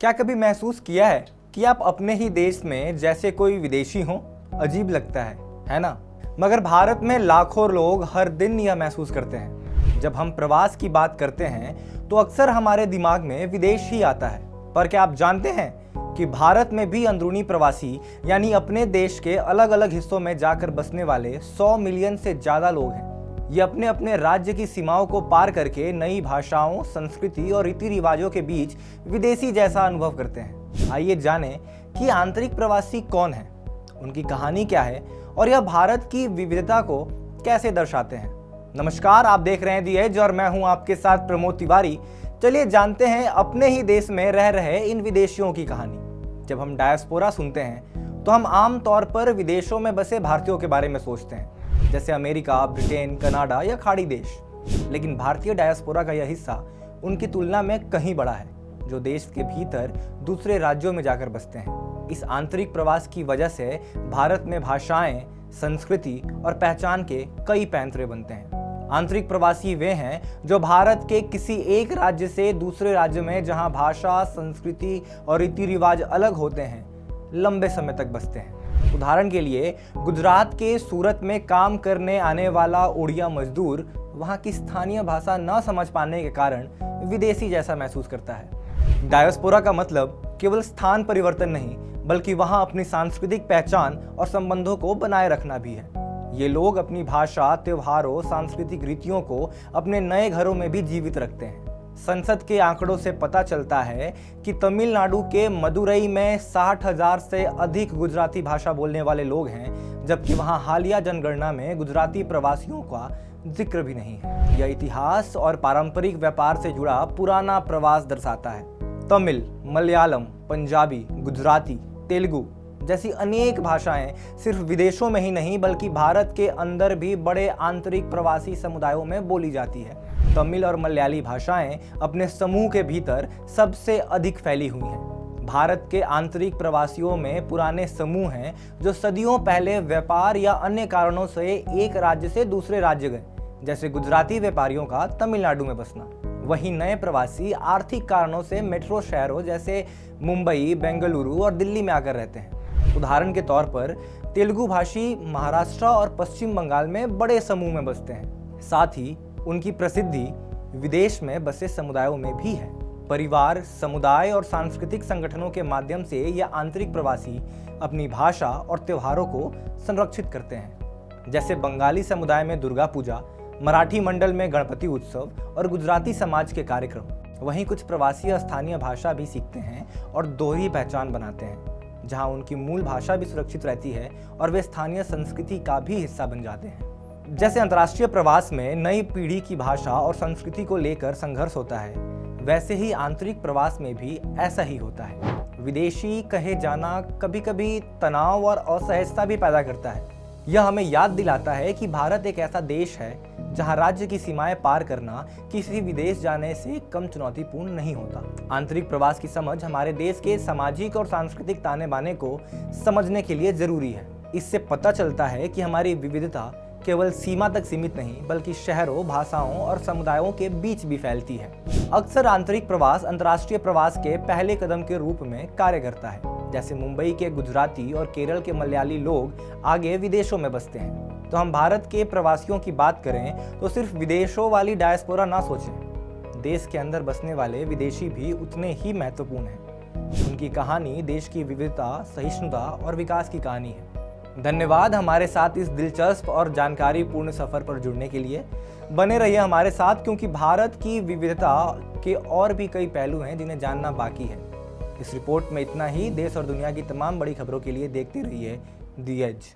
क्या कभी महसूस किया है कि आप अपने ही देश में जैसे कोई विदेशी हो? अजीब लगता है ना? मगर भारत में लाखों लोग हर दिन यह महसूस करते हैं। जब हम प्रवास की बात करते हैं तो अक्सर हमारे दिमाग में विदेश ही आता है। पर क्या आप जानते हैं कि भारत में भी अंदरूनी प्रवासी यानी अपने देश के अलग अलग हिस्सों में जाकर बसने वाले 100 मिलियन से ज्यादा लोग हैं। ये अपने अपने राज्य की सीमाओं को पार करके नई भाषाओं, संस्कृति और रीति रिवाजों के बीच विदेशी जैसा अनुभव करते हैं। आइए जानें कि आंतरिक प्रवासी कौन है, उनकी कहानी क्या है और यह भारत की विविधता को कैसे दर्शाते हैं। नमस्कार, आप देख रहे हैं दी एज और मैं हूं आपके साथ प्रमोद तिवारी। चलिए जानते हैं अपने ही देश में रह रहे इन विदेशियों की कहानी। जब हम डायस्पोरा सुनते हैं तो हम आम तौर पर विदेशों में बसे भारतीयों के बारे में सोचते हैं, जैसे अमेरिका, ब्रिटेन, कनाडा या खाड़ी देश। लेकिन भारतीय डायस्पोरा का यह हिस्सा उनकी तुलना में कहीं बड़ा है, जो देश के भीतर दूसरे राज्यों में जाकर बसते हैं। इस आंतरिक प्रवास की वजह से भारत में भाषाएं, संस्कृति और पहचान के कई पैंतरे बनते हैं। आंतरिक प्रवासी वे हैं जो भारत के किसी एक राज्य से दूसरे राज्य में, जहां भाषा, संस्कृति और रीति रिवाज अलग होते हैं, लंबे समय तक बसते हैं। उदाहरण के लिए गुजरात के सूरत में काम करने आने वाला उड़िया मजदूर वहां की स्थानीय भाषा न समझ पाने के कारण विदेशी जैसा महसूस करता है। डायस्पोरा का मतलब केवल स्थान परिवर्तन नहीं, बल्कि वहां अपनी सांस्कृतिक पहचान और संबंधों को बनाए रखना भी है। ये लोग अपनी भाषा, त्योहारों, सांस्कृतिक रीतियों को अपने नए घरों में भी जीवित रखते हैं। संसद के आंकड़ों से पता चलता है कि तमिलनाडु के मदुरई में 60,000 से अधिक गुजराती भाषा बोलने वाले लोग हैं, जबकि वहां हालिया जनगणना में गुजराती प्रवासियों का जिक्र भी नहीं है। यह इतिहास और पारंपरिक व्यापार से जुड़ा पुराना प्रवास दर्शाता है। तमिल, मलयालम, पंजाबी, गुजराती, तेलुगु जैसी अनेक भाषाएं सिर्फ विदेशों में ही नहीं बल्कि भारत के अंदर भी बड़े आंतरिक प्रवासी समुदायों में बोली जाती है। तमिल और मलयाली भाषाएं अपने समूह के भीतर सबसे अधिक फैली हुई हैं। भारत के आंतरिक प्रवासियों में पुराने समूह हैं जो सदियों पहले व्यापार या अन्य कारणों से एक राज्य से दूसरे राज्य गए, जैसे गुजराती व्यापारियों का तमिलनाडु में बसना। वहीं नए प्रवासी आर्थिक कारणों से मेट्रो शहरों जैसे मुंबई, बेंगलुरु और दिल्ली में आकर रहते हैं। उदाहरण के तौर पर तेलुगु भाषी महाराष्ट्र और पश्चिम बंगाल में बड़े समूह में बसते हैं। साथ ही उनकी प्रसिद्धि विदेश में बसे समुदायों में भी है। परिवार, समुदाय और सांस्कृतिक संगठनों के माध्यम से यह आंतरिक प्रवासी अपनी भाषा और त्योहारों को संरक्षित करते हैं, जैसे बंगाली समुदाय में दुर्गा पूजा, मराठी मंडल में गणपति उत्सव और गुजराती समाज के कार्यक्रम। वहीं कुछ प्रवासी स्थानीय भाषा भी सीखते हैं और दोहरी पहचान बनाते हैं, जहां उनकी मूल भाषा भी सुरक्षित रहती है और वे स्थानीय संस्कृति का भी हिस्सा बन जाते हैं। जैसे अंतर्राष्ट्रीय प्रवास में नई पीढ़ी की भाषा और संस्कृति को लेकर संघर्ष होता है, वैसे ही आंतरिक प्रवास में भी ऐसा ही होता है। विदेशी कहे जाना कभी कभी तनाव और असहजता भी पैदा करता है। यह हमें याद दिलाता है कि भारत एक ऐसा देश है जहां राज्य की सीमाएं पार करना किसी विदेश जाने से कम चुनौतीपूर्ण नहीं होता। आंतरिक प्रवास की समझ हमारे देश के सामाजिक और सांस्कृतिक ताने बाने को समझने के लिए जरूरी है। इससे पता चलता है कि हमारी विविधता केवल सीमा तक सीमित नहीं बल्कि शहरों, भाषाओं और समुदायों के बीच भी फैलती है। अक्सर आंतरिक प्रवास अंतर्राष्ट्रीय प्रवास के पहले कदम के रूप में कार्य करता है। जैसे मुंबई के गुजराती और केरल के मलयाली लोग आगे विदेशों में बसते हैं। तो हम भारत के प्रवासियों की बात करें तो सिर्फ विदेशों वाली डायस्पोरा ना सोचें। देश के अंदर बसने वाले विदेशी भी उतने ही महत्वपूर्ण हैं। उनकी कहानी देश की विविधता, सहिष्णुता और विकास की कहानी है। धन्यवाद हमारे साथ इस दिलचस्प और जानकारी पूर्ण सफर पर जुड़ने के लिए। बने रहिए हमारे साथ, क्योंकि भारत की विविधता के और भी कई पहलू हैं जिन्हें जानना बाकी है। इस रिपोर्ट में इतना ही। देश और दुनिया की तमाम बड़ी खबरों के लिए देखते रहिए दी एज।